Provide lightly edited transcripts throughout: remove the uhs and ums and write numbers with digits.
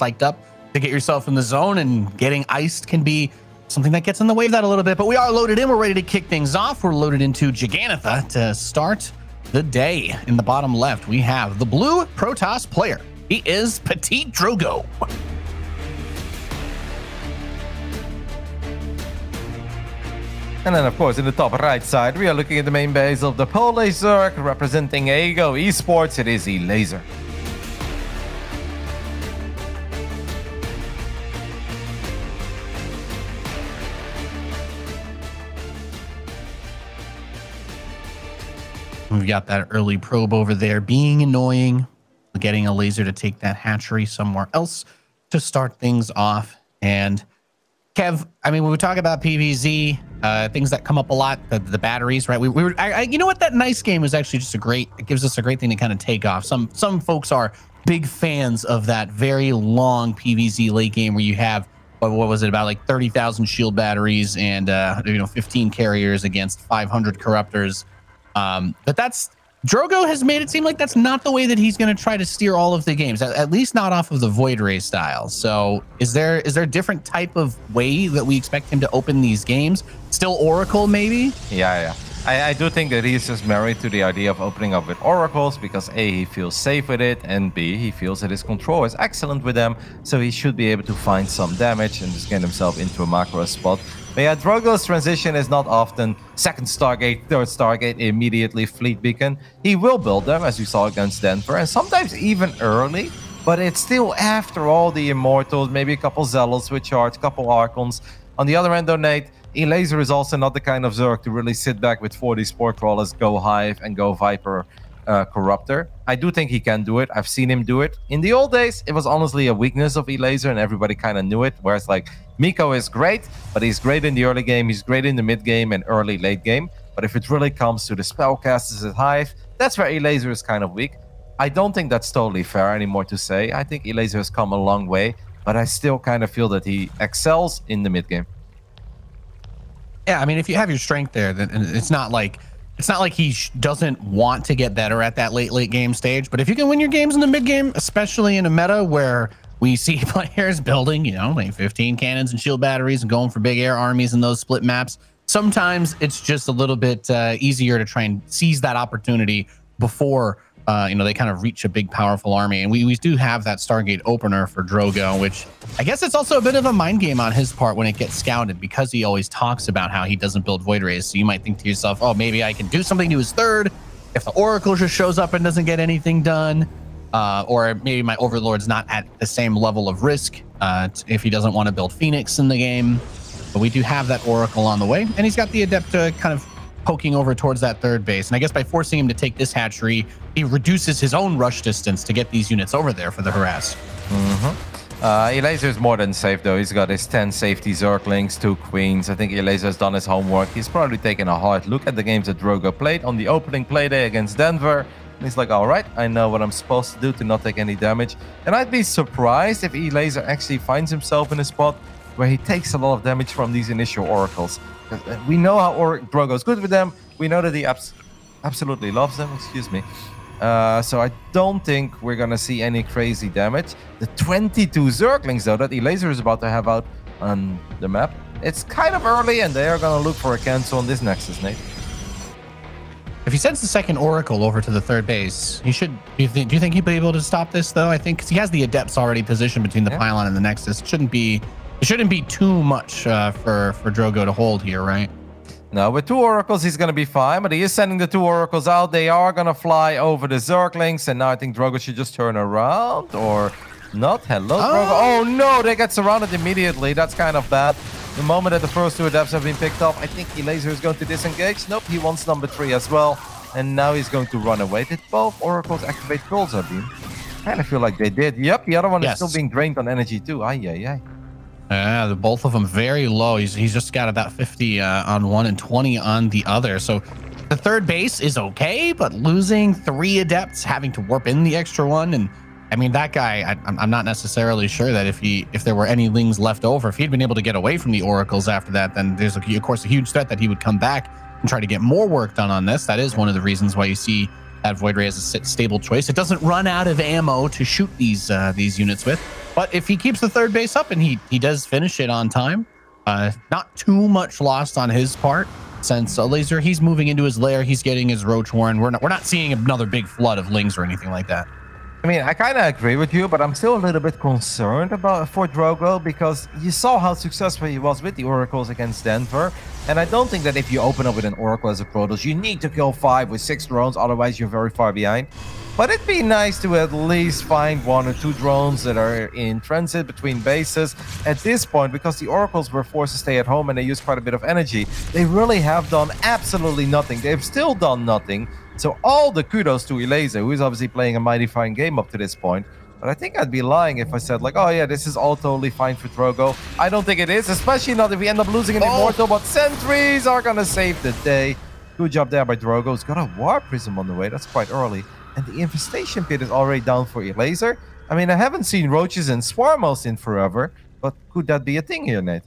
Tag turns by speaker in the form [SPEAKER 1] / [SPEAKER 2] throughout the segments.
[SPEAKER 1] psyched up to get yourself in the zone, and getting iced can be something that gets in the way of that a little bit. But we are loaded in. We're ready to kick things off. We're loaded into Gigantha to start the day. In the bottom left, we have the blue Protoss player. He is PtitDrogo.
[SPEAKER 2] And then, of course, in the top right side, we are looking at the main base of the Elazer, representing Ego Esports. It is Elazer.
[SPEAKER 1] We've got that early probe over there being annoying, getting Elazer to take that hatchery somewhere else to start things off. And Kev, I mean, when we talk about PvZ, things that come up a lot, the batteries, right? You know what? That nice game is actually just it gives us a great thing to kind of take off. Some folks are big fans of that very long PvZ late game where you have, what was it, about like 30,000 shield batteries and 15 carriers against 500 corruptors. But Drogo has made it seem like that's not the way that he's going to try to steer all of the games, at least not off of the Void Ray style. So is there a different type of way that we expect him to open these games? Still Oracle, maybe?
[SPEAKER 2] Yeah. I do think that he's just married to the idea of opening up with Oracles because A, he feels safe with it, and B, he feels that his control is excellent with them, so he should be able to find some damage and just get himself into a macro spot. But yeah, Drogo's transition is not often second Stargate, third Stargate, immediately Fleet Beacon. He will build them, as you saw against Denver, and sometimes even early, but it's still after all the Immortals, maybe a couple Zealots with charge, couple Archons. On the other end, though, Nate, Elazer is also not the kind of Zerg to really sit back with 40 Spore Crawlers, go Hive, and go Viper Corruptor. I do think he can do it. I've seen him do it. In the old days, it was honestly a weakness of Elazer, and everybody kind of knew it. Whereas, like, Miko is great, but he's great in the early game, he's great in the mid game and early late game. But if it really comes to the spellcasters at Hive, that's where Elazer is kind of weak. I don't think that's totally fair anymore to say. I think Elazer has come a long way, but I still kind of feel that he excels in the mid game.
[SPEAKER 1] Yeah, I mean, if you have your strength there, then it's not like he doesn't want to get better at that late game stage. But if you can win your games in the mid game, especially in a meta where we see players building, like 15 cannons and shield batteries and going for big air armies in those split maps, sometimes it's just a little bit easier to try and seize that opportunity before they kind of reach a big, powerful army. And we do have that Stargate opener for Drogo, which I guess it's also a bit of a mind game on his part when it gets scouted, because he always talks about how he doesn't build Void Rays. So you might think to yourself, oh, maybe I can do something to his third if the Oracle just shows up and doesn't get anything done. Or maybe my Overlord's not at the same level of risk if he doesn't want to build Phoenix in the game. But we do have that Oracle on the way, and he's got the Adepta kind of poking over towards that third base. And I guess by forcing him to take this hatchery, he reduces his own rush distance to get these units over there for the harass.
[SPEAKER 2] Elazer is more than safe, though. He's got his 10 safety Zerglings, 2 Queens. I think Elazer has done his homework. He's probably taken a hard look at the games that Drogo played on the opening play day against Denver. And he's like, all right, I know what I'm supposed to do to not take any damage. And I'd be surprised if Elazer actually finds himself in a spot where he takes a lot of damage from these initial Oracles. We know how Drogo is good with them. We know that he absolutely loves them. Excuse me. So I don't think we're going to see any crazy damage. The 22 Zerglings, though, that Elazer is about to have out on the map, it's kind of early, and they are going to look for a cancel on this Nexus, Nate.
[SPEAKER 1] If he sends the second Oracle over to the third base, he should. Do you think he'll be able to stop this, though? I think because he has the Adepts already positioned between the pylon and the Nexus. It shouldn't be too much for Drogo to hold here, right?
[SPEAKER 2] No, with 2 Oracles, he's going to be fine, but he is sending the 2 Oracles out. They are going to fly over the Zerglings, and now I think Drogo should just turn around, or not. Hello, Drogo. Oh, no, they get surrounded immediately. That's kind of bad. The moment that the first 2 Adepts have been picked up, I think Elazer is going to disengage. Nope, he wants number 3 as well, and now he's going to run away. Did both Oracles activate Pulsar Beam? I kind of feel like they did. Yep, the other one is still being drained on energy, too. Ay.
[SPEAKER 1] Yeah, both of them very low. He's just got about 50 on one and 20 on the other. So the third base is okay, but losing 3 Adepts, having to warp in the extra one, and I mean that guy. I'm not necessarily sure that if there were any Lings left over, if he'd been able to get away from the Oracles after that, then there's of course a huge threat that he would come back and try to get more work done on this. That is one of the reasons why you see that Void Ray as a stable choice. It doesn't run out of ammo to shoot these units with. But if he keeps the third base up and he does finish it on time, not too much lost on his part. Since Elazer, he's moving into his lair, he's getting his Roach Warren. We're not seeing another big flood of Lings or anything like that.
[SPEAKER 2] I mean, I kind of agree with you, but I'm still a little bit concerned for Drogo, because you saw how successful he was with the Oracles against Denver. And I don't think that if you open up with an Oracle as a Protoss, you need to kill 5 with 6 drones, otherwise you're very far behind. But it'd be nice to at least find 1 or 2 drones that are in transit between bases at this point, because the Oracles were forced to stay at home and they used quite a bit of energy. They really have done absolutely nothing. They've still done nothing. So all the kudos to Elazer, who is obviously playing a mighty fine game up to this point. But I think I'd be lying if I said, like, oh yeah, this is all totally fine for Drogo. I don't think it is, especially not if we end up losing an Immortal, but sentries are gonna save the day. Good job there by Drogo. He's got a War Prism on the way. That's quite early. And the Infestation Pit is already down for Elazer. I mean, I haven't seen Roaches and Swarmos in forever, but could that be a thing here, Nate?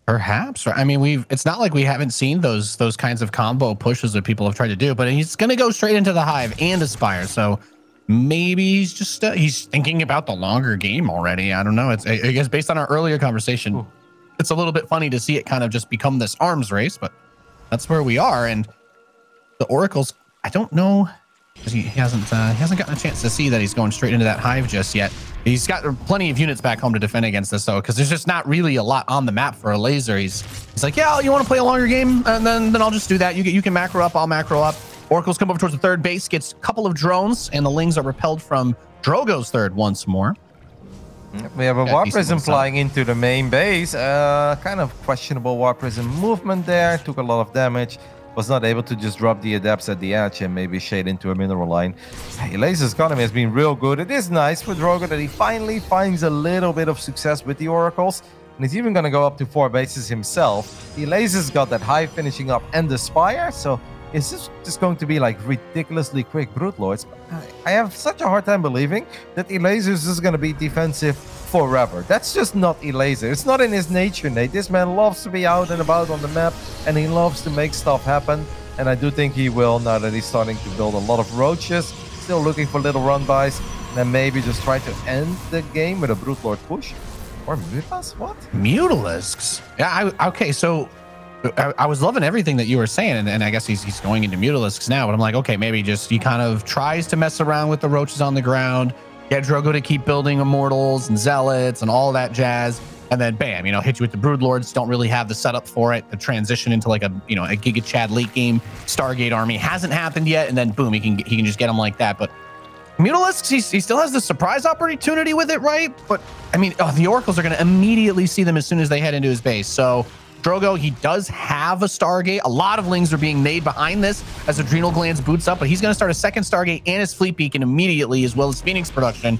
[SPEAKER 1] Perhaps. I mean, it's not like we haven't seen those kinds of combo pushes that people have tried to do, but he's going to go straight into the Hive and Aspire. So maybe he's just he's thinking about the longer game already. I don't know. I guess based on our earlier conversation, it's a little bit funny to see it kind of just become this arms race, but that's where we are. And the Oracles, I don't know. He hasn't gotten a chance to see that he's going straight into that Hive just yet. He's got plenty of units back home to defend against this, though, because there's just not really a lot on the map for Elazer. He's like, yeah, you want to play a longer game, and then I'll just do that. You can macro up, I'll macro up. Oracles come over towards the third base, gets a couple of drones, and the Lings are repelled from Drogo's third once more.
[SPEAKER 2] We have a War Prism flying into the main base. Kind of questionable War Prism movement there. Took a lot of damage. Was not able to just drop the Adepts at the edge and maybe shade into a mineral line. Elazer's economy has been real good. It is nice for Drogo that he finally finds a little bit of success with the Oracles. And he's even going to go up to 4 bases himself. Elazer's got that Hive finishing up and the Spire. So it's just going to be like ridiculously quick Brood Lords. I have such a hard time believing that Elazer's is going to be defensive forever. That's just not Elazer. It's not in his nature, Nate. This man loves to be out and about on the map, and he loves to make stuff happen. And I do think he will, now that he's starting to build a lot of Roaches. Still looking for little run-bys, and then maybe just try to end the game with a Brood Lord push. Or Mutalisks? What?
[SPEAKER 1] Mutalisks? Yeah, okay, so I was loving everything that you were saying, and I guess he's going into Mutalisks now, but I'm like, okay, maybe just he kind of tries to mess around with the Roaches on the ground, get Drogo to keep building Immortals and Zealots and all that jazz, and then bam, hit you with the Brood Lords. Don't really have the setup for it. The transition into like a Giga Chad late game Stargate army hasn't happened yet, and then boom, he can just get them like that. But Mutalisks, he still has the surprise opportunity with it, right? But I mean, the Oracles are going to immediately see them as soon as they head into his base. So Drogo, he does have a Stargate. A lot of Lings are being made behind this as Adrenal Glands boots up, but he's going to start a second Stargate and his Fleet Beacon immediately, as well as Phoenix production.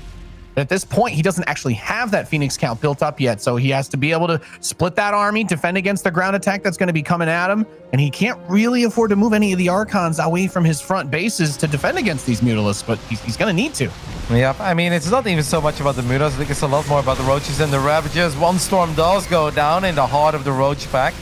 [SPEAKER 1] But at this point, he doesn't actually have that Phoenix count built up yet, so he has to be able to split that army, defend against the ground attack that's going to be coming at him, and he can't really afford to move any of the Archons away from his front bases to defend against these Mutalisks, but he's going to need to.
[SPEAKER 2] Yeah, I mean, it's not even so much about the Mutas. I think it's a lot more about the Roaches and the Ravagers. One Storm does go down in the heart of the Roach pack,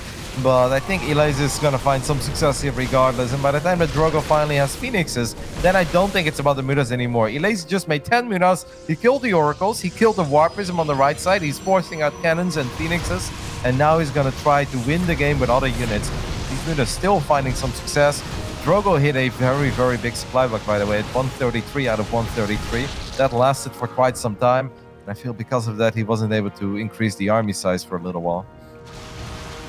[SPEAKER 2] but I think Elazer is going to find some success here regardless. And by the time that Drogo finally has Phoenixes, then I don't think it's about the Mutas anymore. Elazer just made 10 Mutas. He killed the Oracles. He killed the War Prism on the right side. He's forcing out Cannons and Phoenixes. And now he's going to try to win the game with other units. These Mutas still finding some success. Drogo hit a very, very big supply block, by the way, at 133 out of 133. That lasted for quite some time. And I feel because of that, he wasn't able to increase the army size for a little while.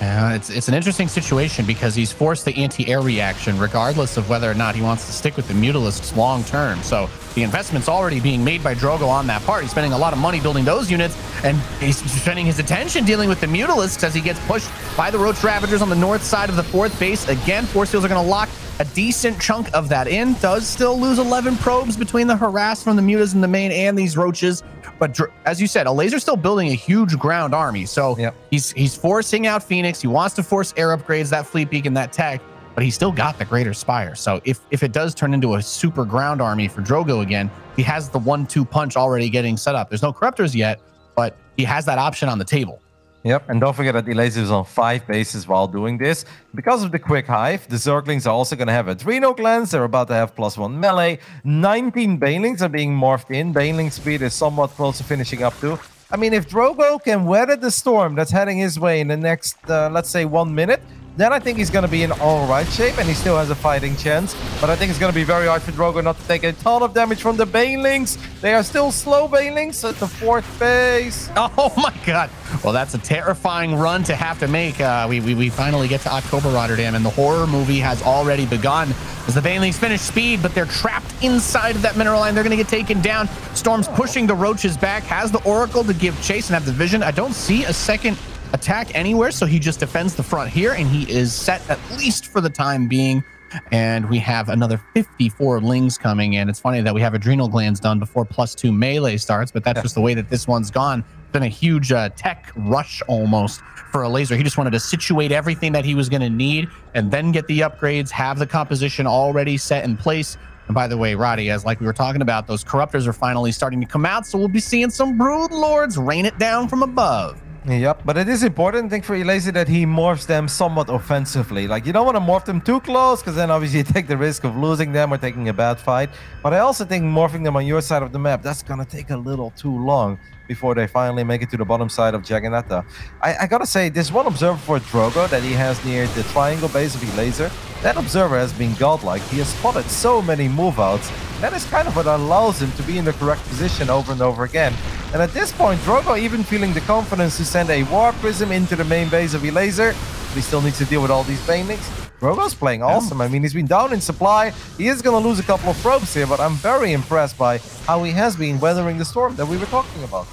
[SPEAKER 1] Yeah, it's an interesting situation because he's forced the anti-air reaction regardless of whether or not he wants to stick with the Mutalisks long term. So the investment's already being made by Drogo on that part. He's spending a lot of money building those units, and he's spending his attention dealing with the Mutalisks as he gets pushed by the Roach Ravagers on the north side of the 4th base. Again, Force Fields are going to lock a decent chunk of that in. Does still lose 11 probes between the harass from the Mutas in the main and these Roaches. But as you said, Elazer's still building a huge ground army. So he's forcing out Phoenix. He wants to force air upgrades, that Fleet Beacon, that tech, but he's still got the Greater Spire. So if it does turn into a super ground army for Drogo again, he has the 1-2 punch already getting set up. There's no Corruptors yet, but he has that option on the table.
[SPEAKER 2] Yep, and don't forget that Elazer is on 5 bases while doing this. Because of the quick hive, the Zerglings are also going to have Adreno glands. They're about to have +1 melee. 19 Banelings are being morphed in. Baneling speed is somewhat close to finishing up too. I mean, if Drogo can weather the storm that's heading his way in the next, let's say, 1 minute, then I think he's going to be in all right shape, and he still has a fighting chance. But I think it's going to be very hard for Drogo not to take a ton of damage from the Banelings. They are still slow Banelings at the 4th base.
[SPEAKER 1] Oh my god. Well, that's a terrifying run to have to make. We finally get to October Rotterdam, and the horror movie has already begun. As the Banelings finish speed, but they're trapped inside of that mineral line. They're going to get taken down. Storm's pushing the roaches back, has the Oracle to give chase and have the vision. I don't see a second attack anywhere, so he just defends the front here, and he is set at least for the time being. And we have another 54 lings coming in. It's funny that we have adrenal glands done before +2 melee starts, but that's just the way that this one's gone. It's been a huge tech rush almost for Elazer. He just wanted to situate everything that he was going to need and then get the upgrades, have the composition already set in place. And by the way, Roddy, as like we were talking about, those corruptors are finally starting to come out, so we'll be seeing some brood lords rain it down from above.
[SPEAKER 2] Yep, but it is important, I think, for Elazer that he morphs them somewhat offensively. Like, you don't want to morph them too close, because then obviously you take the risk of losing them or taking a bad fight. But I also think morphing them on your side of the map, that's going to take a little too long before they finally make it to the bottom side of Jagannatha. I gotta say, this one observer for Drogo that he has near the triangle base of Elazer, that observer has been godlike. He has spotted so many move outs. That is kind of what allows him to be in the correct position over and over again. And at this point, Drogo even feeling the confidence to send a War Prism into the main base of Elazer. But he still needs to deal with all these Banelings. Drogo's playing awesome. I mean, he's been down in supply. He is going to lose a couple of probes here, but I'm very impressed by how he has been weathering the storm that we were talking about.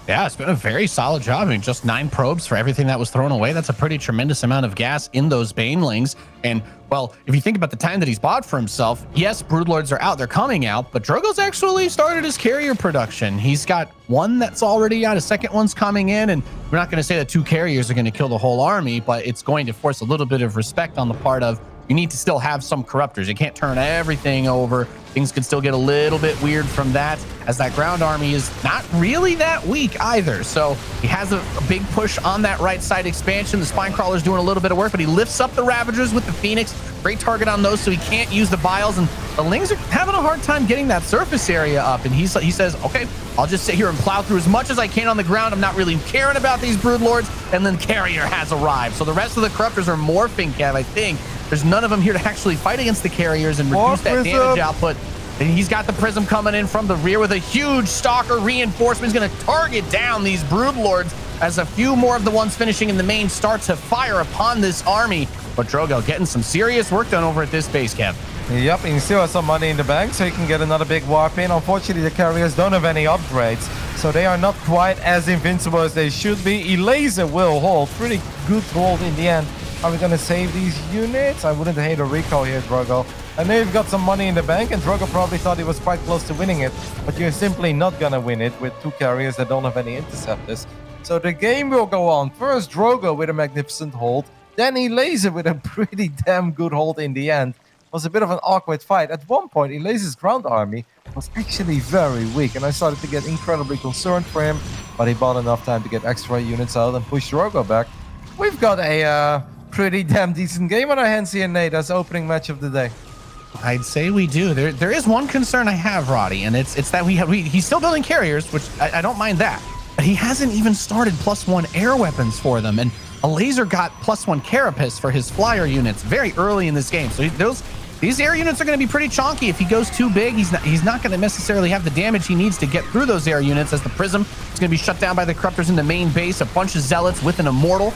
[SPEAKER 1] Yeah, it's been a very solid job. I mean, just 9 probes for everything that was thrown away. That's a pretty tremendous amount of gas in those Banelings. And, well, if you think about the time that he's bought for himself, yes, Broodlords are out. They're coming out. But Drogo's actually started his carrier production. He's got 1 that's already out. A second one's coming in. And we're not going to say that 2 carriers are going to kill the whole army, but it's going to force a little bit of respect on the part of you need to still have some corruptors. You can't turn everything over. Things could still get a little bit weird from that, as that ground army is not really that weak either. So he has a big push on that right side expansion. The Spine Crawler's doing a little bit of work, but he lifts up the Ravagers with the Phoenix. Great target on those, so he can't use the Vials. And the Lings are having a hard time getting that surface area up. And he says, okay, I'll just sit here and plow through as much as I can on the ground. I'm not really caring about these Broodlords. And then Carrier has arrived. So the rest of the Corruptors are morphing, Kev, I think. There's none of them here to actually fight against the Carriers and reduce that damage output. And he's got the Prism coming in from the rear with a huge Stalker reinforcement. He's going to target down these Broodlords as a few more of the ones finishing in the main start to fire upon this army. But Drogo getting some serious work done over at this base, Kev.
[SPEAKER 2] Yep, and he still has some money in the bank, so he can get another big warp in. Unfortunately, the carriers don't have any upgrades, so they are not quite as invincible as they should be. Elazer will hold. Pretty good hold in the end. Are we going to save these units? I wouldn't hate a recall here, Drogo. I know you've got some money in the bank, and Drogo probably thought he was quite close to winning it, but you're simply not going to win it with 2 carriers that don't have any interceptors. So the game will go on. First, Drogo with a magnificent hold, then Elazer with a pretty damn good hold in the end. It was a bit of an awkward fight. At one point, Elazer's ground army was actually very weak, and I started to get incredibly concerned for him, but he bought enough time to get extra units out and push Drogo back. We've got a pretty damn decent game on our hands here, Nate. That's opening match of the day.
[SPEAKER 1] I'd say we do. There is one concern I have, Roddy, and it's that he's still building carriers, which I don't mind that, but he hasn't even started +1 air weapons for them. And Elazer got +1 carapace for his flyer units very early in this game. So these air units are going to be pretty chonky. If he goes too big, he's not going to necessarily have the damage he needs to get through those air units, as the Prism is going to be shut down by the Corruptors in the main base. A bunch of Zealots with an Immortal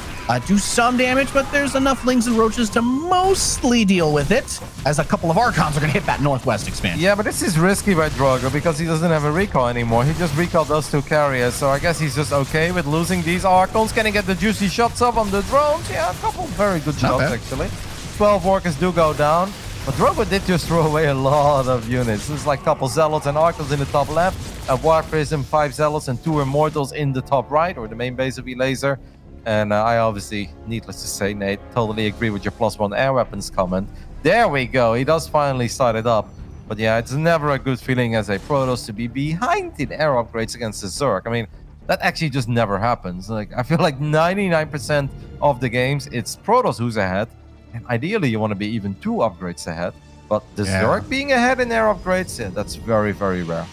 [SPEAKER 1] do some damage, but there's enough Lings and Roaches to mostly deal with it, as a couple of Archons are going to hit that northwest expansion.
[SPEAKER 2] Yeah, but this is risky by Drogo because he doesn't have a recall anymore. He just recalled those 2 carriers, so I guess he's just okay with losing these Archons. Can he get the juicy shots up on the drones? Yeah, a couple very good shots, actually. 12 Orcas do go down. But Drogo did just throw away a lot of units. There's like a couple Zealots and Archons in the top left, a War Prism, 5 Zealots, and 2 Immortals in the top right, or the main base of Elazer. And I obviously, needless to say, Nate, totally agree with your +1 air weapons comment. There we go. He does finally start it up. But yeah, it's never a good feeling as a Protoss to be behind in air upgrades against the Zerg. I mean, That actually just never happens. Like, I feel like 99% of the games, it's Protoss who's ahead. And ideally, you want to be even 2 upgrades ahead. But the Zerg being ahead in air upgrades, yeah, that's very, very rare.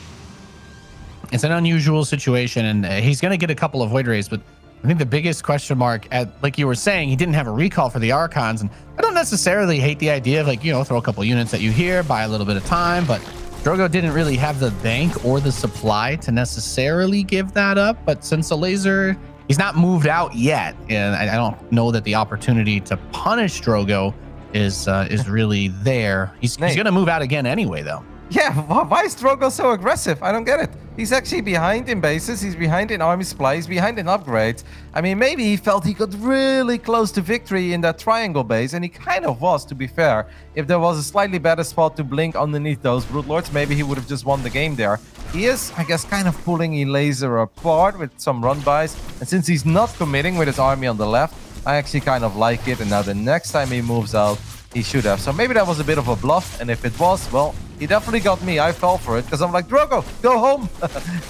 [SPEAKER 1] It's an unusual situation, and he's going to get a couple of Void Rays, but I think the biggest question mark, like you were saying, he didn't have a recall for the Archons, and I don't necessarily hate the idea of, like, you know, throw a couple units at you here, buy a little bit of time, but Drogo didn't really have the bank or the supply to necessarily give that up. But since Elazer, he's not moved out yet, and I don't know that the opportunity to punish Drogo is really there. He's going to move out again anyway, though.
[SPEAKER 2] Yeah, why is Drogo so aggressive? I don't get it. He's actually behind in bases, he's behind in army supply, he's behind in upgrades. I mean, maybe he felt he got really close to victory in that triangle base, and he kind of was, to be fair. If there was a slightly better spot to blink underneath those Broodlords, maybe he would have just won the game there. He is, I guess, kind of pulling Elazer apart with some run-bys, and since he's not committing with his army on the left, I actually kind of like it, and now the next time he moves out, he should have. So maybe that was a bit of a bluff, and if it was, well, he definitely got me. I fell for it because I'm like, Drogo, go home.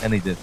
[SPEAKER 2] And he did.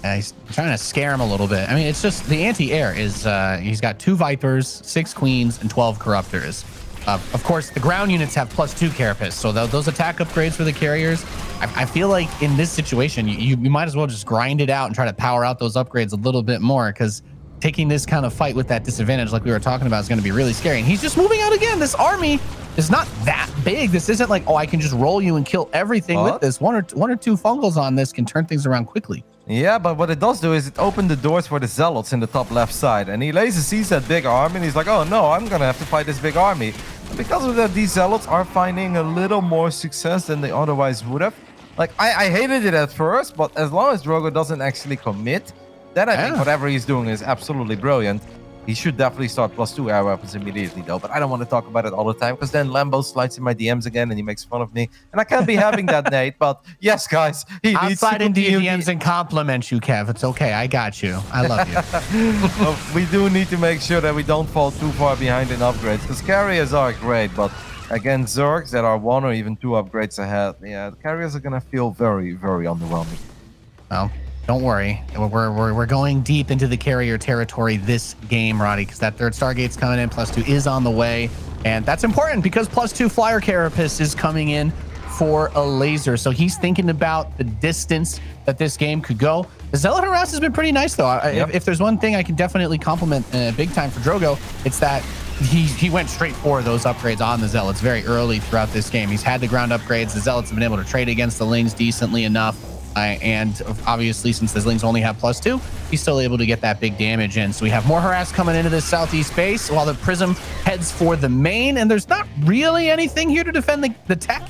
[SPEAKER 1] He's trying to scare him a little bit. I mean, it's just the anti-air is he's got 2 Vipers, 6 Queens, and 12 Corruptors. Of course, the ground units have +2 Carapace, so those attack upgrades for the carriers, I feel like in this situation, you might as well just grind it out and try to power out those upgrades a little bit more, because taking this kind of fight with that disadvantage like we were talking about is going to be really scary. And he's just moving out again. This army is not that big. This isn't like, oh, I can just roll you and kill everything with this. One or two fungals on this can turn things around quickly.
[SPEAKER 2] Yeah, but what it does do is it opened the doors for the Zealots in the top left side. And Elazer sees that big army and he's like, oh no, I'm going to have to fight this big army. And because of that, these Zealots are finding a little more success than they otherwise would have. Like, I hated it at first, but as long as Drogo doesn't actually commit, then I think whatever he's doing is absolutely brilliant. He should definitely start +2 air weapons immediately, though. But I don't want to talk about it all the time, because then Lambo slides in my DMs again and he makes fun of me. And I can't be having that, Nate. But yes, guys, he needs to
[SPEAKER 1] in DMs and compliment you, Kev. It's okay. I got you. I love you.
[SPEAKER 2] Well, we do need to make sure that we don't fall too far behind in upgrades, because carriers are great. But against Zergs that are 1 or even 2 upgrades ahead, yeah, the carriers are going to feel very, very underwhelming.
[SPEAKER 1] Well, don't worry. We're going deep into the carrier territory this game, Roddy, because that 3rd Stargate's coming in. +2 is on the way. And that's important because +2 Flyer Carapace is coming in for Elazer. So he's thinking about the distance that this game could go. The Zealot Harass has been pretty nice, though. If there's one thing I can definitely compliment big time for Drogo, it's that he went straight for those upgrades on the Zealots very early throughout this game. He's had the ground upgrades. The Zealots have been able to trade against the Lings decently enough. And obviously, since the Lings only have +2, he's still able to get that big damage in. So we have more harass coming into this southeast base while the Prism heads for the main. And there's not really anything here to defend the tech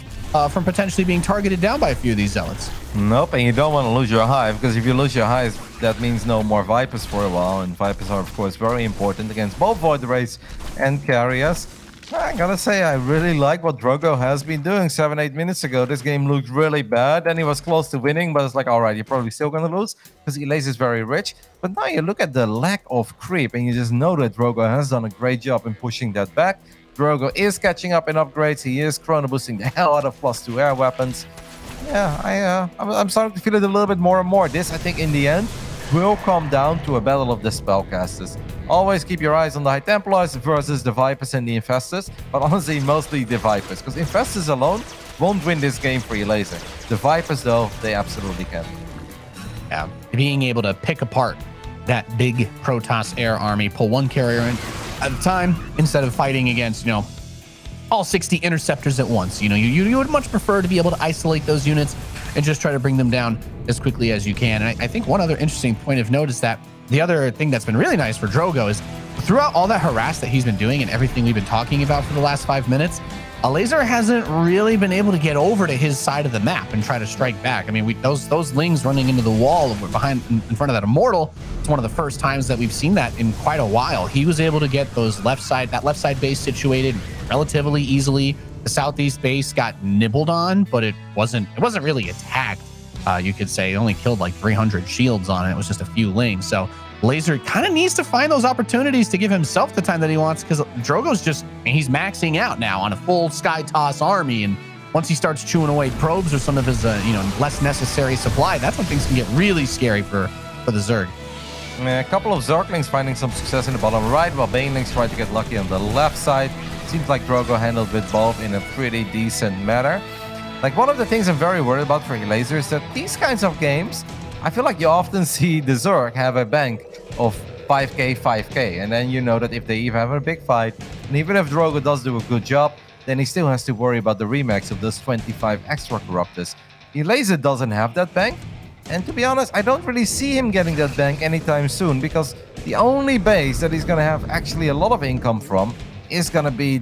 [SPEAKER 1] from potentially being targeted down by a few of these Zealots.
[SPEAKER 2] Nope, and you don't want to lose your hive, because if you lose your hive, that means no more Vipers for a while. And Vipers are, of course, very important against both Void Rays and carriers. I gotta say, I really like what Drogo has been doing. 7-8 minutes ago, this game looked really bad, and he was close to winning, but it's like, all right, you're probably still gonna lose, because Elazer is very rich. But now you look at the lack of creep, and you just know that Drogo has done a great job in pushing that back. Drogo is catching up in upgrades. He is chrono boosting the hell out of +2 air weapons. Yeah, I'm starting to feel it a little bit more and more. This, I think, in the end, will come down to a battle of the spellcasters. Always keep your eyes on the High Templars versus the Vipers and the Infestors, but honestly, mostly the Vipers, because Infestors alone won't win this game for Elazer. The Vipers, though, they absolutely can.
[SPEAKER 1] Yeah, being able to pick apart that big Protoss air army, pull one carrier in at a time instead of fighting against, you know, all 60 interceptors at once. You know, you would much prefer to be able to isolate those units and just try to bring them down as quickly as you can. And I think one other interesting point of note is that the other thing that's been really nice for Drogo is throughout all that harass that he's been doing and everything we've been talking about for the last 5 minutes, Elazer hasn't really been able to get over to his side of the map and try to strike back. I mean, those Lings running into the wall behind in front of that Immortal, it's one of the first times that we've seen that in quite a while. He was able to get that left side base situated relatively easily. The southeast base got nibbled on, but it wasn't really attacked. You could say it only killed like 300 shields on it. It was just a few Lings. So Elazer kind of needs to find those opportunities to give himself the time that he wants, because Drogo's he's maxing out now on a full Sky Toss army. And once he starts chewing away probes or some of his, less necessary supply, that's when things can get really scary for for the Zerg.
[SPEAKER 2] A couple of Zerglings finding some success in the bottom right, while Banelings try to get lucky on the left side. Seems like Drogo handled with both in a pretty decent manner. Like, one of the things I'm very worried about for Elazer is that these kinds of games, I feel like you often see the Zerg have a bank of 5k, 5k, and then you know that if they even have a big fight, and even if Drogo does do a good job, then he still has to worry about the remax of those 25 extra Corruptors. Elazer doesn't have that bank, and to be honest, I don't really see him getting that bank anytime soon, because the only base that he's going to have actually a lot of income from is going to be,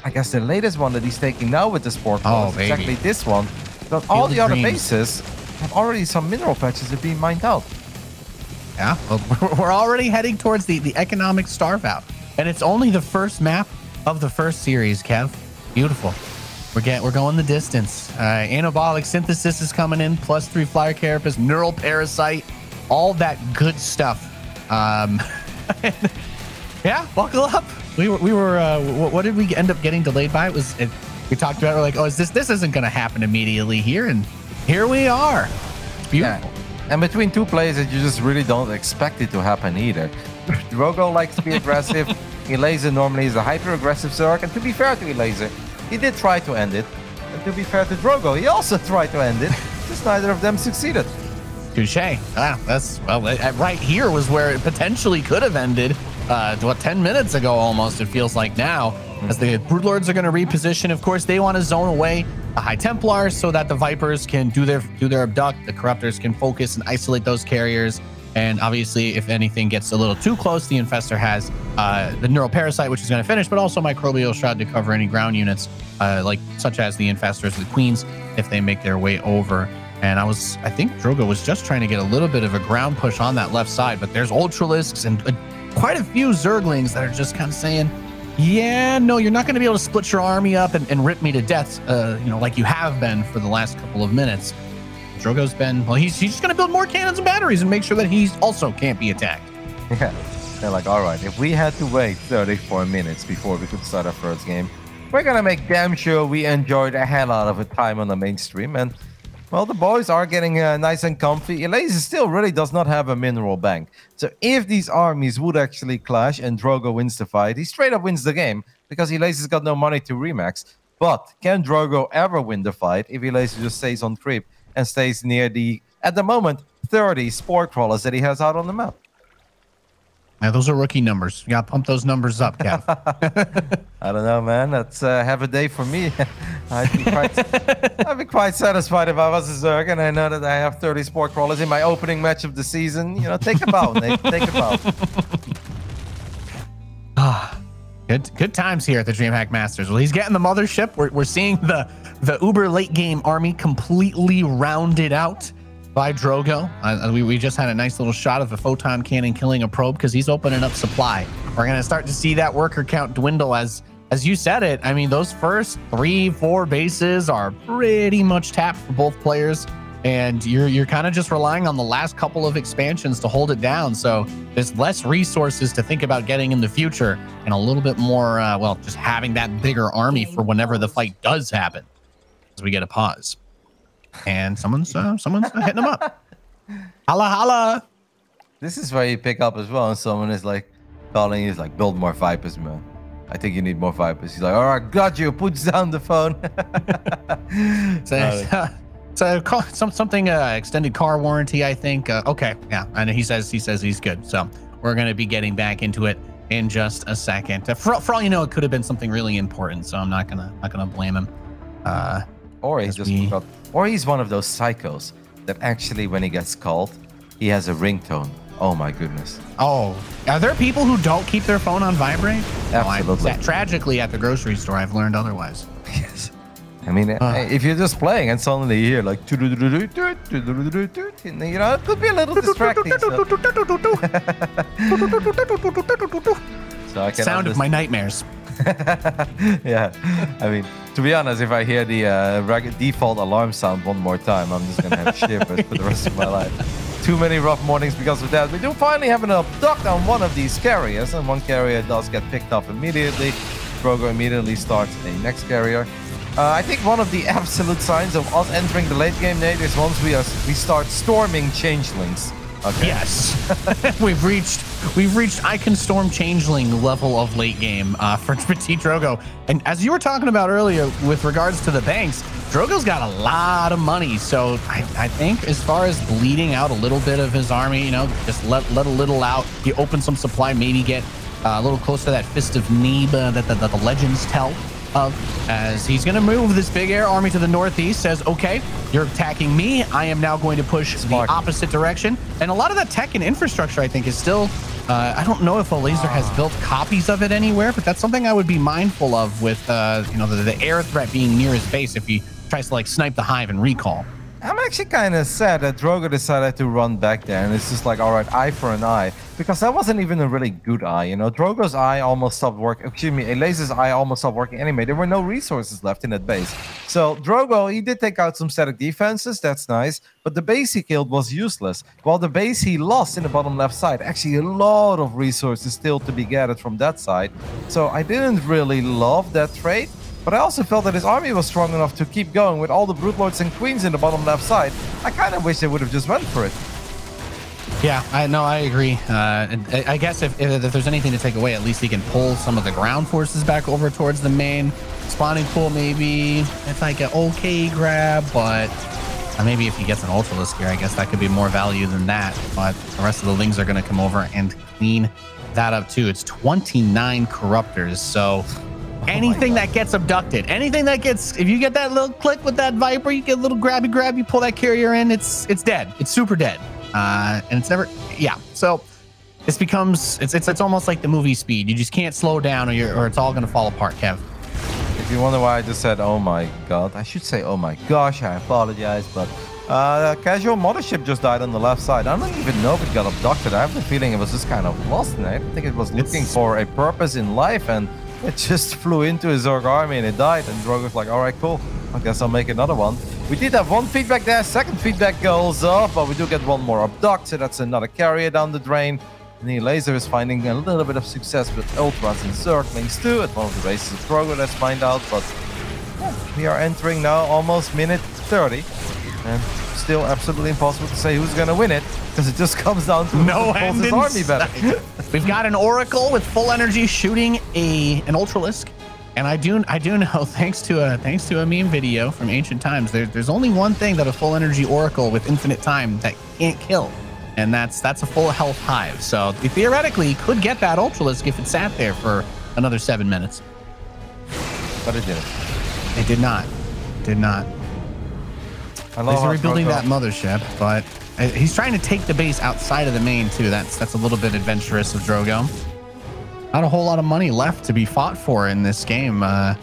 [SPEAKER 2] I guess, the latest one that he's taking now with the Sport Palace. Exactly this one. But all the other bases have already some mineral patches that are being mined out.
[SPEAKER 1] Yeah, well, we're already heading towards the economic starve out. And it's only the first map of the first series, Kev. Beautiful. We're going the distance. Anabolic synthesis is coming in, +3 flyer carapace, neural parasite, all that good stuff. Yeah, buckle up. We were what did we end up getting delayed by? We talked about it, we're like, oh, this isn't gonna happen immediately here, and here we are. It's beautiful.
[SPEAKER 2] Yeah. And between two players that you just really don't expect it to happen either. Drogo likes to be aggressive. Elazer normally is a hyper-aggressive Zerg, and to be fair to Elazer, he did try to end it. And to be fair to Drogo, he also tried to end it. Just neither of them succeeded.
[SPEAKER 1] Touche. That's, well, right here was where it potentially could have ended. What, 10 minutes ago almost, it feels like now. As the Broodlords are going to reposition, of course, they want to zone away the High Templars so that the Vipers can do their abduct. The Corruptors can focus and isolate those carriers. And obviously, if anything gets a little too close, the Infestor has the Neural Parasite, which is going to finish, but also Microbial Shroud to cover any ground units, such as the Infestors, the Queens, if they make their way over. And I think Drogo was just trying to get a little bit of a ground push on that left side, but there's Ultralisks and quite a few Zerglings that are just kind of saying, yeah, no, you're not going to be able to split your army up and rip me to death, like you have been for the last couple of minutes. Drogo's been, well, he's just going to build more cannons and batteries and make sure that he also can't be attacked.
[SPEAKER 2] Yeah, they're like, all right, if we had to wait 34 minutes before we could start our first game, we're going to make damn sure we enjoy the hell out of a time on the mainstream. And, well, the boys are getting nice and comfy. Elazer still really does not have a mineral bank. So if these armies would actually clash and Drogo wins the fight, he straight up wins the game because Elazer's got no money to remax. But can Drogo ever win the fight if Elazer just stays on creep and stays near the, at the moment, 30 spore crawlers that he has out on the map?
[SPEAKER 1] Yeah, those are rookie numbers. You got to pump those numbers up, Kev.
[SPEAKER 2] I don't know, man. That's have a day for me. I'd be quite satisfied if I was a Zerg and I know that I have 30 spore crawlers in my opening match of the season. You know, take a bow, Nate. Take a bow.
[SPEAKER 1] Good times here at the DreamHack Masters. Well, he's getting the mothership. We're seeing the uber late game army completely rounded out by Drogo. We just had a nice little shot of the photon cannon killing a probe because he's opening up supply. We're going to start to see that worker count dwindle as you said it. I mean, those first 3-4 bases are pretty much tapped for both players, and you're kind of just relying on the last couple of expansions to hold it down. So there's less resources to think about getting in the future and a little bit more, just having that bigger army for whenever the fight does happen. As we get a pause. And someone's hitting him up. Holla, holla.
[SPEAKER 2] This is where you pick up as well. And someone is like calling you, like, build more Vipers, man. I think you need more Vipers. He's like, all right, got you. Puts down the phone.
[SPEAKER 1] Something extended car warranty, I think. Okay, yeah. And he says he's good. So we're going to be getting back into it in just a second. For all you know, it could have been something really important. So I'm not gonna blame him.
[SPEAKER 2] Or he's one of those psychos that actually, when he gets called, he has a ringtone. Oh my goodness.
[SPEAKER 1] Oh, are there people who don't keep their phone on vibrate?
[SPEAKER 2] Absolutely.
[SPEAKER 1] Tragically, at the grocery store, I've learned otherwise.
[SPEAKER 2] Yes. I mean, if you're just playing and suddenly you hear like, you know, it could be a little distracting. So I can
[SPEAKER 1] sound of my nightmares.
[SPEAKER 2] Yeah, I mean, to be honest, if I hear the default alarm sound one more time, I'm just gonna have shivers for the rest of my life. Too many rough mornings because of that. We do finally have an abduct on one of these carriers, and one carrier does get picked up immediately. Drogo immediately starts a next carrier. I think one of the absolute signs of us entering the late game, Nate, is once we start storming changelings. Okay.
[SPEAKER 1] Yes. we've reached I Can Storm Changeling level of late game for PtitDrogo. And as you were talking about earlier with regards to the banks, Drogo's got a lot of money. So I think as far as bleeding out a little bit of his army, you know, just let a little out. You open some supply, maybe get a little close to that Fist of Neeb that the legends tell of, as he's going to move this big air army to the northeast. Says, okay, you're attacking me, I am now going to push the opposite direction. And a lot of that tech and infrastructure, I think, is still I don't know if Elazer has built copies of it anywhere, but that's something I would be mindful of with you know, the air threat being near his base if he tries to like snipe the hive and recall.
[SPEAKER 2] I'm actually kind of sad that Drogo decided to run back there, and it's just like, all right, eye for an eye, because that wasn't even a really good eye, you know. Drogo's eye almost stopped working. Excuse me, Elazer's eye almost stopped working anyway. There were no resources left in that base. So Drogo, he did take out some static defenses. That's nice, but the base he killed was useless. While the base he lost in the bottom left side, actually a lot of resources still to be gathered from that side. So I didn't really love that trade. But I also felt that his army was strong enough to keep going with all the Brood Lords and Queens in the bottom left side. I kind of wish they would have just went for it.
[SPEAKER 1] Yeah, I agree. I guess if there's anything to take away, at least he can pull some of the ground forces back over towards the main spawning pool. Maybe it's like an okay grab, but maybe if he gets an Ultralisk here, I guess that could be more value than that. But the rest of the Lings are going to come over and clean that up too. It's 29 Corruptors, so... anything that gets abducted, anything that gets, if you get that little click with that Viper, you get a little grab, you pull that carrier in, it's dead. It's super dead. And it's never, yeah. So this becomes, it's almost like the movie Speed. You just can't slow down or it's all going to fall apart, Kev.
[SPEAKER 2] If you wonder why I just said, oh my God, I should say, oh my gosh, I apologize, but casual mothership just died on the left side. I don't even know if it got abducted. I have the feeling it was just kind of lost, and I think it was looking for a purpose in life, and it just flew into his Zerg army and it died. And Drogo's like, all right, cool. I guess I'll make another one. We did have one feedback there. Second feedback goes off, but we do get one more abduct. So that's another carrier down the drain. And the Elazer is finding a little bit of success with Ultras and Zerglings too at one of the races of Drogo. Let's find out. But yeah, we are entering now almost minute 30. And still absolutely impossible to say who's going to win it, because it just comes down to
[SPEAKER 1] no end in
[SPEAKER 2] army better.
[SPEAKER 1] We've got an Oracle with full energy shooting an Ultralisk, and I do know, thanks to a meme video from ancient times, there's only one thing that a full energy Oracle with infinite time that can't kill, and that's a full health hive. So theoretically he could get that Ultralisk if it sat there for another 7 minutes,
[SPEAKER 2] but it didn't.
[SPEAKER 1] It did not. He's rebuilding that mothership, but he's trying to take the base outside of the main too. That's a little bit adventurous of Drogo. Not a whole lot of money left to be fought for in this game.
[SPEAKER 2] Yeah,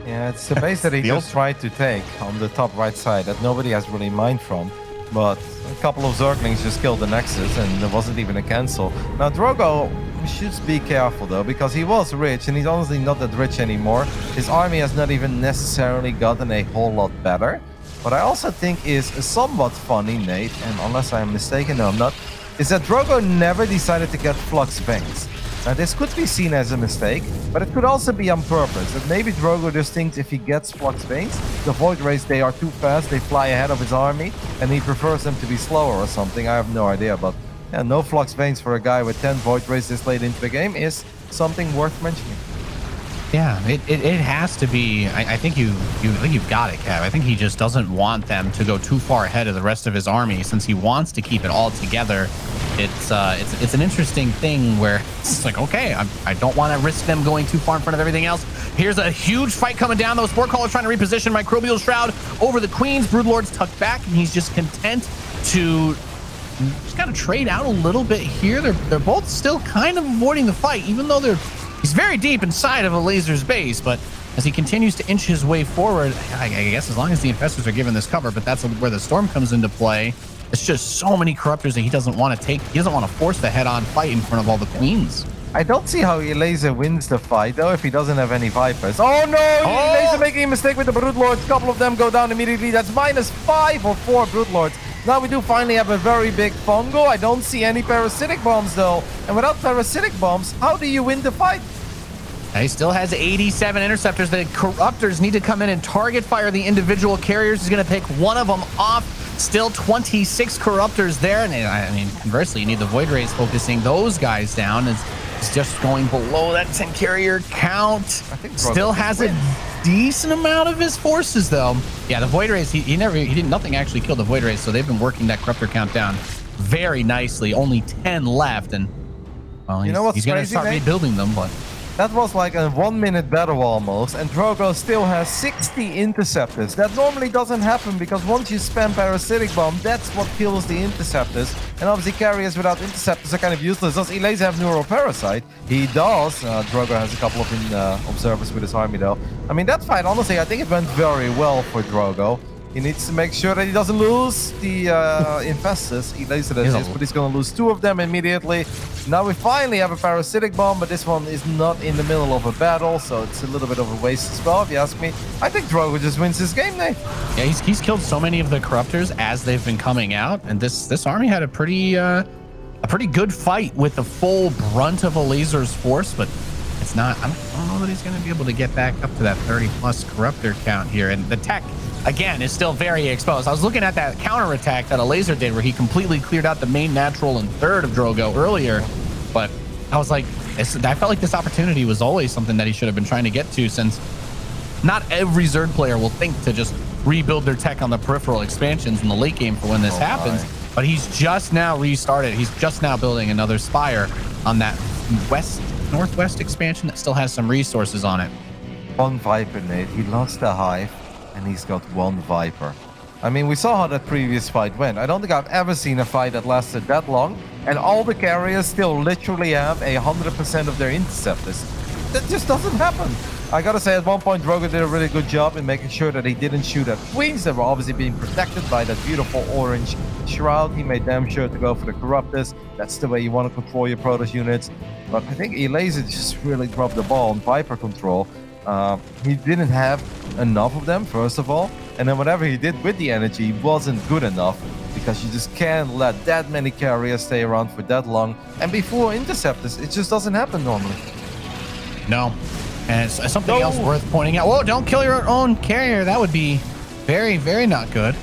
[SPEAKER 2] it's the base that he just tried to take on the top right side that nobody has really mined from. But a couple of Zerglings just killed the Nexus, and there wasn't even a cancel. Now Drogo should be careful though, because he was rich and he's honestly not that rich anymore. His army has not even necessarily gotten a whole lot better. What I also think is somewhat funny, Nate, and unless I'm mistaken, no I'm not, is that Drogo never decided to get Flux Veins. Now this could be seen as a mistake, but it could also be on purpose. That maybe Drogo just thinks if he gets Flux Veins, the Void Rays, they are too fast, they fly ahead of his army, and he prefers them to be slower or something. I have no idea, but yeah, no Flux Veins for a guy with 10 Void Rays this late into the game is something worth mentioning.
[SPEAKER 1] Yeah, it has to be. I think you've got it, Kev. I think he just doesn't want them to go too far ahead of the rest of his army, since he wants to keep it all together. It's an interesting thing where it's like, okay, I don't want to risk them going too far in front of everything else. Here's a huge fight coming down. Those Spore Callers trying to reposition Microbial Shroud over the Queens. Broodlord's tucked back, and he's just content to just kind of trade out a little bit here. They're both still kind of avoiding the fight, even though he's very deep inside of Elazer's base. But as he continues to inch his way forward, I guess as long as the Infestors are given this cover, but that's where the Storm comes into play. It's just so many Corruptors that he doesn't want to take. He doesn't want to force the head-on fight in front of all the Queens.
[SPEAKER 2] I don't see how Elazer wins the fight, though, if he doesn't have any Vipers. Oh, no! Elazer making a mistake with the Broodlords. A couple of them go down immediately. That's -5 or 4 Broodlords. Now we do finally have a very big Fungo. I don't see any Parasitic Bombs, though. And without Parasitic Bombs, how do you win the fight?
[SPEAKER 1] He still has 87 Interceptors. The Corruptors need to come in and target fire the individual carriers. He's going to pick one of them off. Still 26 Corruptors there. And I mean, conversely, you need the Void Rays focusing those guys down. It's just going below that 10 carrier count. I think still has a decent amount of his forces, though. Yeah, the Void Rays, nothing actually killed the Void Rays, so they've been working that Corruptor count down very nicely. Only 10 left, and well, he's going to start rebuilding them, but
[SPEAKER 2] that was like a 1 minute battle almost, and Drogo still has 60 interceptors. That normally doesn't happen because once you spam Parasitic Bomb, that's what kills the interceptors. And obviously carriers without interceptors are kind of useless. Does Elazer have Neural Parasite? He does. Drogo has a couple of observers with his army though. I mean, that fight, honestly, I think it went very well for Drogo. He needs to make sure that he doesn't lose the infestors. Elazer that is, but he's going to lose 2 of them immediately. Now we finally have a Parasitic Bomb, but this one is not in the middle of a battle, so it's a little bit of a waste as well, if you ask me. I think Drogo just wins this game, Nate.
[SPEAKER 1] Yeah, he's killed so many of the Corruptors as they've been coming out, and this army had a pretty good fight with the full brunt of Elazer's force, but it's not. I don't know that he's going to be able to get back up to that 30+ Corruptor count here, and the tech, again, is still very exposed. I was looking at that counterattack that Elazer did where he completely cleared out the main natural and third of Drogo earlier, but I was like, I felt like this opportunity was always something that he should have been trying to get to, since not every Zerg player will think to just rebuild their tech on the peripheral expansions in the late game for when this happens. But he's just now restarted. He's just now building another spire on that northwest expansion that still has some resources on it.
[SPEAKER 2] 1 Viper, Nate. He lost the Hive, and he's got 1 Viper. I mean, we saw how that previous fight went. I don't think I've ever seen a fight that lasted that long, and all the carriers still literally have 100% of their interceptors. That just doesn't happen. I gotta say, at one point, Drogo did a really good job in making sure that he didn't shoot at Queens that were obviously being protected by that beautiful orange shroud. He made damn sure to go for the Corruptors. That's the way you want to control your Protoss units. But I think Elazer just really dropped the ball on Viper control. He didn't have enough of them, first of all, and then whatever he did with the energy wasn't good enough, because you just can't let that many carriers stay around for that long and be full of interceptors. It just doesn't happen normally.
[SPEAKER 1] No, and it's something else worth pointing out. Whoa, don't kill your own carrier. That would be very, very not good.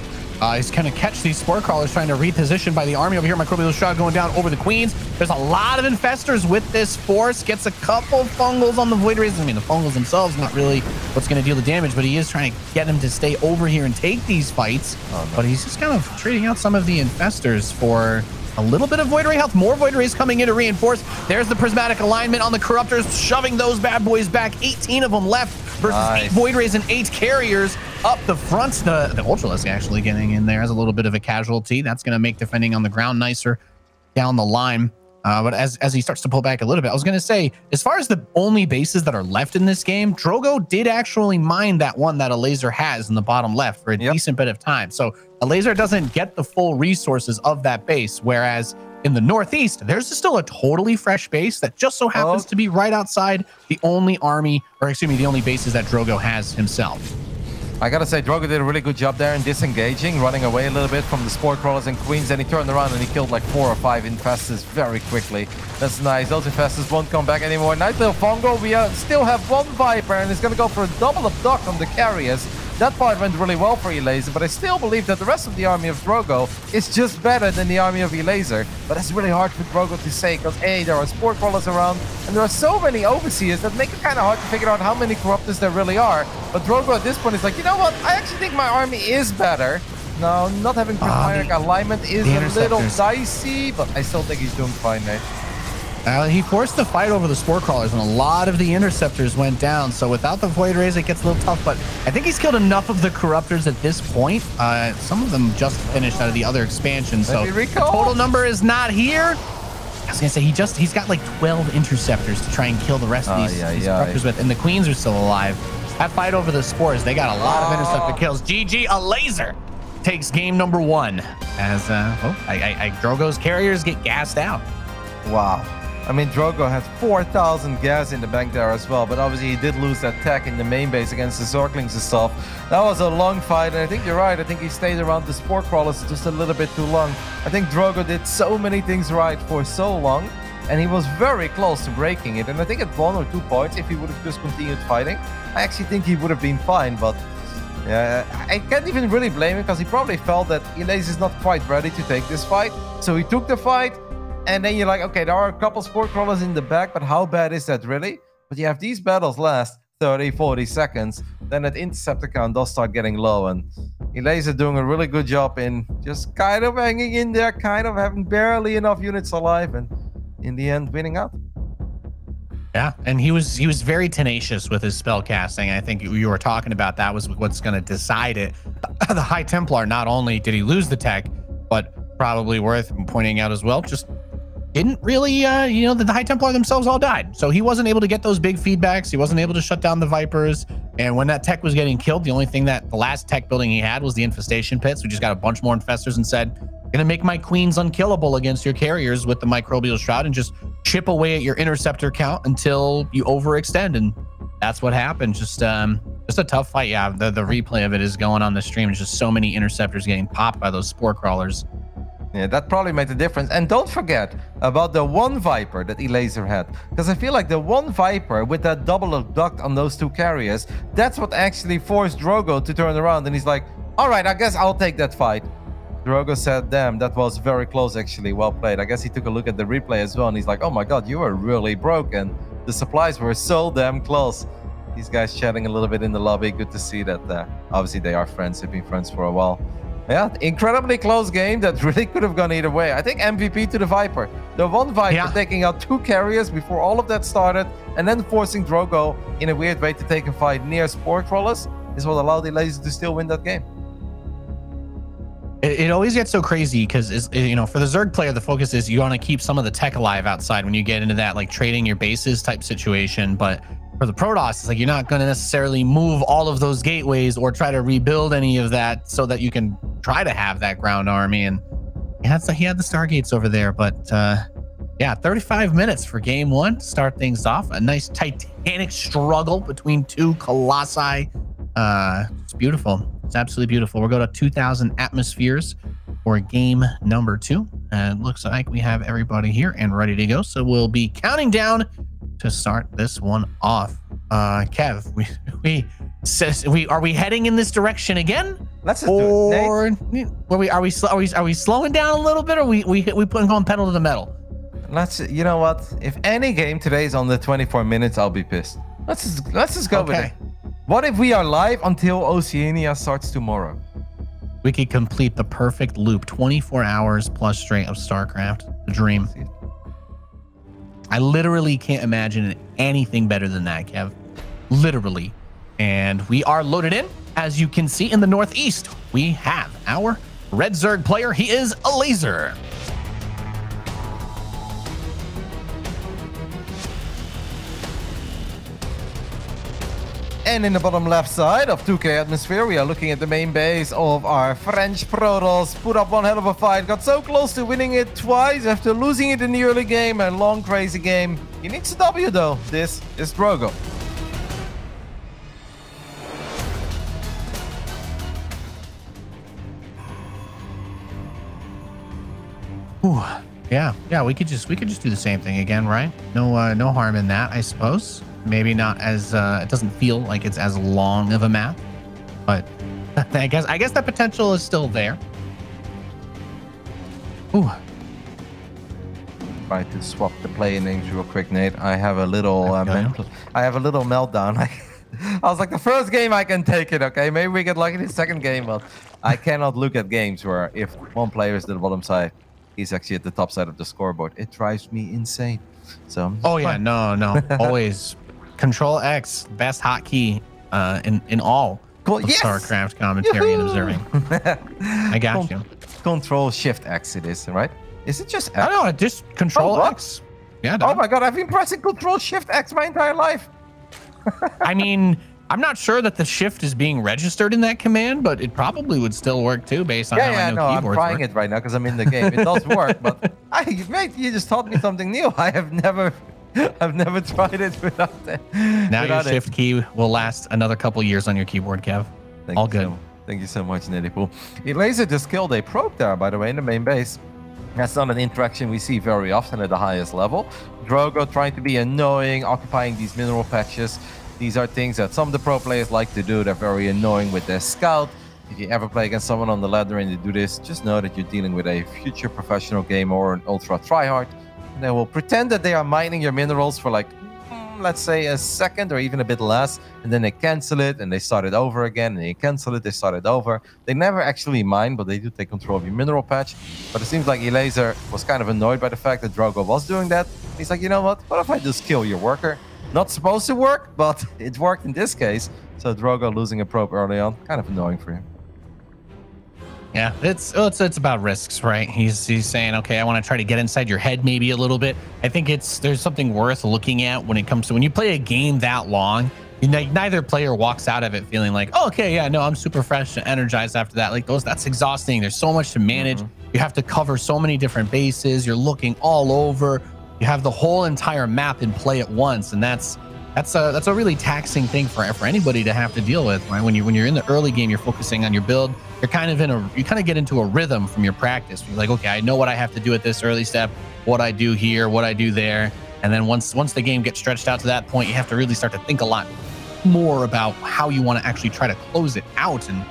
[SPEAKER 1] He's going to catch these Spore Crawlers trying to reposition by the army over here. Microbial Shroud going down over the Queens. There's a lot of infestors with this force. Gets a couple fungals on the Void Rays. I mean, the fungals themselves not really what's going to deal the damage, but he is trying to get him to stay over here and take these fights. Oh, no. But he's just kind of trading out some of the infestors for a little bit of Void Ray health. More Void Rays coming in to reinforce. There's the Prismatic Alignment on the Corruptors, shoving those bad boys back. 18 of them left versus 8 Void Rays and 8 carriers up the front. The Ultralisk actually getting in there as a little bit of a casualty. That's going to make defending on the ground nicer down the line. But as he starts to pull back a little bit, I was going to say, as far as the only bases that are left in this game, Drogo did actually mine that one that Elazer has in the bottom left for a decent bit of time. So Elazer doesn't get the full resources of that base, whereas in the northeast, there's still a totally fresh base that just so happens to be right outside the only army, or excuse me, the only bases that Drogo has himself.
[SPEAKER 2] I gotta say, Drogo did a really good job there in disengaging, running away a little bit from the Spore Crawlers and Queens, and he turned around and he killed like 4 or 5 infestors very quickly. That's nice. Those infestors won't come back anymore. Nightmare Fungo, we still have 1 Viper, and he's gonna go for a double abduct on the carriers. That part went really well for Elazer, but I still believe that the rest of the army of Drogo is just better than the army of Elazer. But that's really hard for Drogo to say, because A, there are Spore Crawlers around, and there are so many Overseers that make it kind of hard to figure out how many Corruptors there really are. But Drogo at this point is like, you know what, I actually think my army is better. No, not having Prismatic Alignment is a little dicey, but I still think he's doing fine, Nate.
[SPEAKER 1] He forced the fight over the Spore Crawlers, and a lot of the Interceptors went down. So without the Void Rays, it gets a little tough. But I think he's killed enough of the Corruptors at this point. Some of them just finished out of the other expansion. So the total number is not here. I was gonna say he's got like 12 Interceptors to try and kill the rest of these Corruptors with, and the Queens are still alive. That fight over the Spores, they got a lot of Interceptor kills. GG, Elazer takes game number 1 as Drogo's carriers get gassed out.
[SPEAKER 2] Wow. I mean, Drogo had 4,000 gas in the bank there as well, but obviously he did lose that tech in the main base against the Zerglings and stuff. That was a long fight, and I think you're right. I think he stayed around the Spore Crawlers just a little bit too long. I think Drogo did so many things right for so long, and he was very close to breaking it. And I think at 1 or 2 points, if he would have just continued fighting, I actually think he would have been fine, but Yeah, I can't even really blame him because he probably felt that Elazer is not quite ready to take this fight. So he took the fight, and then you're like, okay, there are a couple sport crawlers in the back, but how bad is that really? But you have these battles last 30, 40 seconds, then that interceptor count does start getting low, and Elazer doing a really good job in just kind of hanging in there, kind of having barely enough units alive, and in the end winning out.
[SPEAKER 1] Yeah, and he was very tenacious with his spell casting. I think you were talking about that was what's going to decide it. The High Templar, not only did he lose the tech, but probably worth pointing out as well, just didn't really, the High Templar themselves all died. So he wasn't able to get those big feedbacks. He wasn't able to shut down the Vipers. And when that tech was getting killed, the only thing that the last tech building he had was the infestation pits. We just got a bunch more infestors and said, gonna make my queens unkillable against your carriers with the microbial shroud and just chip away at your interceptor count until you overextend. And that's what happened. Just a tough fight. Yeah, the replay of it is going on the stream. It's just so many interceptors getting popped by those spore crawlers.
[SPEAKER 2] Yeah, that probably made the difference. And don't forget about the one Viper that Elazer had. Because I feel like the one Viper with that double abduct on those two carriers, that's what actually forced Drogo to turn around. And he's like, all right, I guess I'll take that fight. Drogo said, damn, that was very close, actually. Well played. I guess he took a look at the replay as well. And he's like, oh my God, you were really broken. The supplies were so damn close. These guys chatting a little bit in the lobby. Good to see that. Obviously, they are friends. They've been friends for a while. Yeah, incredibly close game that really could have gone either way. I think MVP to the Viper. The one Viper taking out two carriers before all of that started, and then forcing Drogo in a weird way to take a fight near Spore Crawlers is what allowed Elazer to still win that game.
[SPEAKER 1] It always gets so crazy because, for the Zerg player, the focus is you want to keep some of the tech alive outside when you get into that, like, trading your bases type situation. But for the Protoss, it's like you're not going to necessarily move all of those gateways or try to rebuild any of that so that you can try to have that ground army. And he had the Stargates over there. But, 35 minutes for game one to start things off. A nice titanic struggle between two Colossi. It's beautiful. It's absolutely beautiful. We'll go to 2,000 atmospheres for game number 2. And it looks like we have everybody here and ready to go. So we'll be counting down to start this one off. Kev, are we heading in this direction again?
[SPEAKER 2] Let's just do it.
[SPEAKER 1] Are we slowing down a little bit, or we putting on pedal to the metal?
[SPEAKER 2] You know what? If any game today is under 24 minutes, I'll be pissed. Let's just go with it. What if we are live until Oceania starts tomorrow?
[SPEAKER 1] We could complete the perfect loop, 24 hours plus straight of StarCraft. The dream. I literally can't imagine anything better than that, Kev. Literally. And we are loaded in. As you can see in the Northeast, we have our Red Zerg player. He is Elazer.
[SPEAKER 2] And in the bottom left side of 2K Atmosphere, we are looking at the main base of our French Protoss. Put up one hell of a fight. Got so close to winning it twice after losing it in the early game. A long, crazy game. He needs a W, though. This is Drogo.
[SPEAKER 1] Ooh, yeah. We could just do the same thing again, right? No harm in that, I suppose. Maybe not as it doesn't feel like it's as long of a map, but I guess that potential is still there. Ooh.
[SPEAKER 2] Try to swap the player names real quick, Nate. I have a little meltdown. I was like, the first game I can take it, okay? Maybe we get lucky in the second game, but I cannot look at games where if one player is at the bottom side, he's actually at the top side of the scoreboard. It drives me insane. So.
[SPEAKER 1] Oh yeah, no, always. Control X, best hotkey in all of StarCraft commentary and observing. I got you.
[SPEAKER 2] Control Shift X it is, right? Is it just X?
[SPEAKER 1] I don't know, just Control X. Yeah.
[SPEAKER 2] Oh my God, I've been pressing Control Shift X my entire life.
[SPEAKER 1] I mean, I'm not sure that the shift is being registered in that command, but it probably would still work too, based on how I know keyboards work.
[SPEAKER 2] I'm trying it right now because I'm in the game. It does work, but mate, you just taught me something new. I've never tried it without that.
[SPEAKER 1] Now your shift key will last another couple years on your keyboard, Kev. All good.
[SPEAKER 2] Thank you so much, Nittypool. Elazer just killed a probe there, by the way, in the main base. That's not an interaction we see very often at the highest level. Drogo trying to be annoying, occupying these mineral patches. These are things that some of the pro players like to do. They're very annoying with their scout. If you ever play against someone on the ladder and you do this, just know that you're dealing with a future professional gamer or an ultra tryhard. And they will pretend that they are mining your minerals for like, let's say a second or even a bit less, and then they cancel it and they start it over again, and they cancel it, they start it over. They never actually mine, but they do take control of your mineral patch. But it seems like Elazer was kind of annoyed by the fact that Drogo was doing that. He's like, you know what if I just kill your worker? Not supposed to work, but it worked in this case. So Drogo losing a probe early on, kind of annoying for him.
[SPEAKER 1] Yeah, it's about risks, right? He's saying, okay, I want to try to get inside your head maybe a little bit. I think there's something worth looking at when it comes to when you play a game that long. Neither player walks out of it feeling like, oh, okay, yeah, no, I'm super fresh and energized after that. Like that's exhausting. There's so much to manage. You have to cover so many different bases. You're looking all over. You have the whole entire map in play at once, and that's a really taxing thing for anybody to have to deal with, right? When you're in the early game, you're focusing on your build. You kind of get into a rhythm from your practice. You're like, okay, I know what I have to do at this early step, what I do here, what I do there. And then once the game gets stretched out to that point, you have to really start to think a lot more about how you want to actually try to close it out. And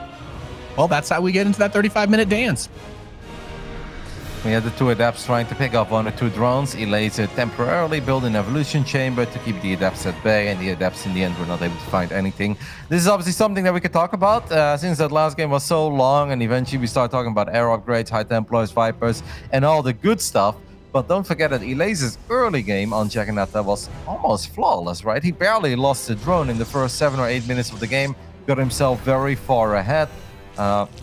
[SPEAKER 1] well, that's how we get into that 35-minute dance.
[SPEAKER 2] We had the two adepts trying to pick up 1 or 2 drones. Elazer temporarily built an evolution chamber to keep the adepts at bay, and the adepts in the end were not able to find anything. This is obviously something that we could talk about since that last game was so long, and eventually we start talking about air upgrades, high templars, vipers, and all the good stuff. But don't forget that Elazer's early game on Jagannath was almost flawless, right? He barely lost a drone in the first 7 or 8 minutes of the game, got himself very far ahead.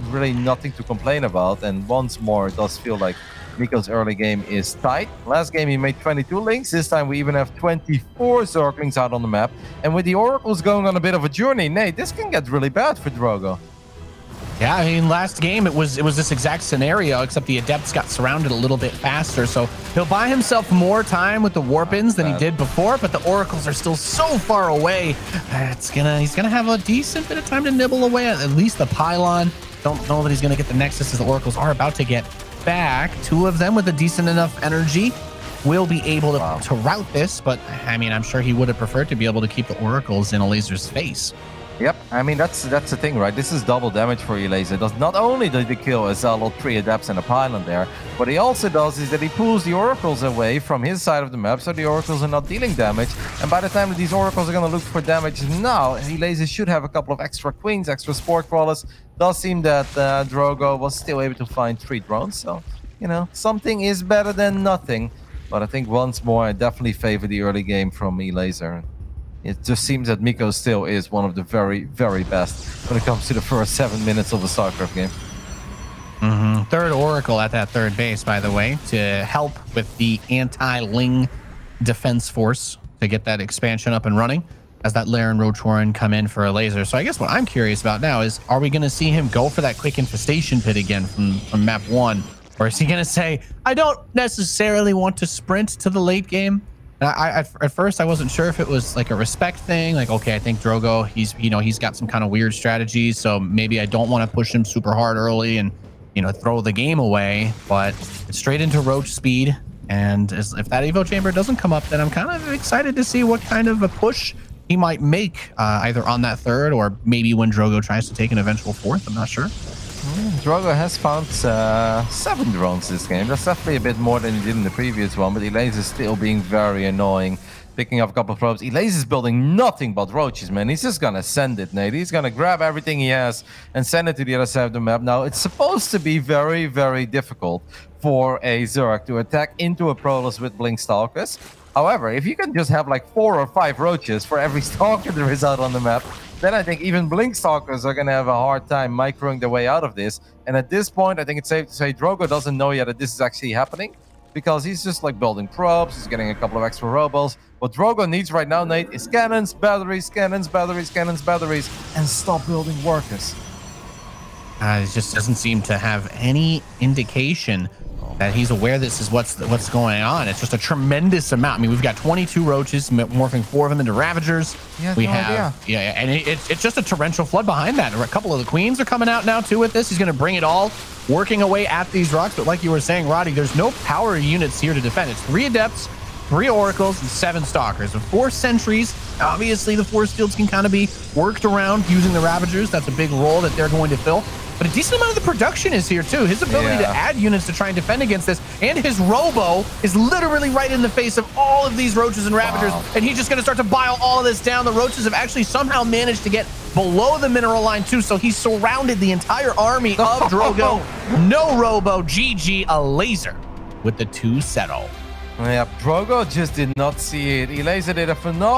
[SPEAKER 2] Really nothing to complain about, and once more it does feel like Miko's early game is tight. Last game he made 22 links, this time we even have 24 Zerglings out on the map, and with the Oracles going on a bit of a journey, Nate, this can get really bad for Drogo.
[SPEAKER 1] Yeah, I mean, last game it was this exact scenario, except the Adepts got surrounded a little bit faster, so he'll buy himself more time with the Warpins than he did before, but the Oracles are still so far away. He's gonna have a decent bit of time to nibble away at least the pylon. Don't know that he's gonna get the Nexus, as the Oracles are about to get back. 2 of them with a decent enough energy will be able to route this, but I mean, I'm sure he would have preferred to be able to keep the Oracles in Elazer's face.
[SPEAKER 2] Yep, I mean, that's the thing, right? This is double damage for Elazer. Not only does he kill a Zalot 3 Adepts and a pylon there, what he also does is that he pulls the Oracles away from his side of the map, so the Oracles are not dealing damage. And by the time that these Oracles are going to look for damage now, Elazer should have a couple of extra Queens, extra Sport Crawlers. Does seem that Drogo was still able to find 3 drones, so, you know, something is better than nothing. But I think once more, I definitely favor the early game from Elazer. It just seems that Miko still is one of the very, very best when it comes to the first 7 minutes of the StarCraft game.
[SPEAKER 1] Third Oracle at that third base, by the way, to help with the anti-Ling defense force to get that expansion up and running as that Lair and Rochoran come in for Elazer. So I guess what I'm curious about now is, are we going to see him go for that quick infestation pit again from map 1? Or is he going to say, I don't necessarily want to sprint to the late game? At first I wasn't sure if it was like a respect thing, like, okay, I think Drogo, he's got some kind of weird strategies, so maybe I don't want to push him super hard early and throw the game away. But it's straight into Roach speed, and if that Evo chamber doesn't come up, then I'm kind of excited to see what kind of a push he might make, either on that third or maybe when Drogo tries to take an eventual 4th. I'm not sure.
[SPEAKER 2] Drogo has found 7 drones this game. That's definitely a bit more than he did in the previous one, but Elazer is still being very annoying. Picking up a couple of probes. Elazer is building nothing but roaches, man. He's just gonna send it, Nate. He's gonna grab everything he has and send it to the other side of the map. Now, it's supposed to be very, very difficult for a Zerg to attack into a Prolus with Blink Stalkers. However, if you can just have like 4 or 5 roaches for every Stalker there is out on the map, then I think even Blink Stalkers are going to have a hard time microing their way out of this. And at this point, I think it's safe to say Drogo doesn't know yet that this is actually happening, because he's just like building probes, he's getting a couple of extra robots. What Drogo needs right now, Nate, is cannons, batteries, cannons, batteries, cannons, batteries, and stop building workers.
[SPEAKER 1] It just doesn't seem to have any indication that he's aware this is what's going on. It's just a tremendous amount. I mean, we've got 22 roaches, morphing 4 of them into Ravagers. We have, and it's just a torrential flood behind that. A couple of the Queens are coming out now too with this. He's going to bring it all, working away at these rocks. But like you were saying, Roddy, there's no power units here to defend. It's 3 Adepts, 3 oracles, and 7 stalkers, and 4 sentries. Obviously, the force fields can kind of be worked around using the Ravagers. That's a big role that they're going to fill. But a decent amount of the production is here, too. His ability to add units to try and defend against this, and his Robo is literally right in the face of all of these Roaches and Ravagers, and he's just going to start to bile all of this down. The Roaches have actually somehow managed to get below the mineral line, too, so he's surrounded the entire army of Drogo. No Robo, GG, Elazer with the 2 settle.
[SPEAKER 2] Yeah, Drogo just did not see it. Elazer did a phenomenal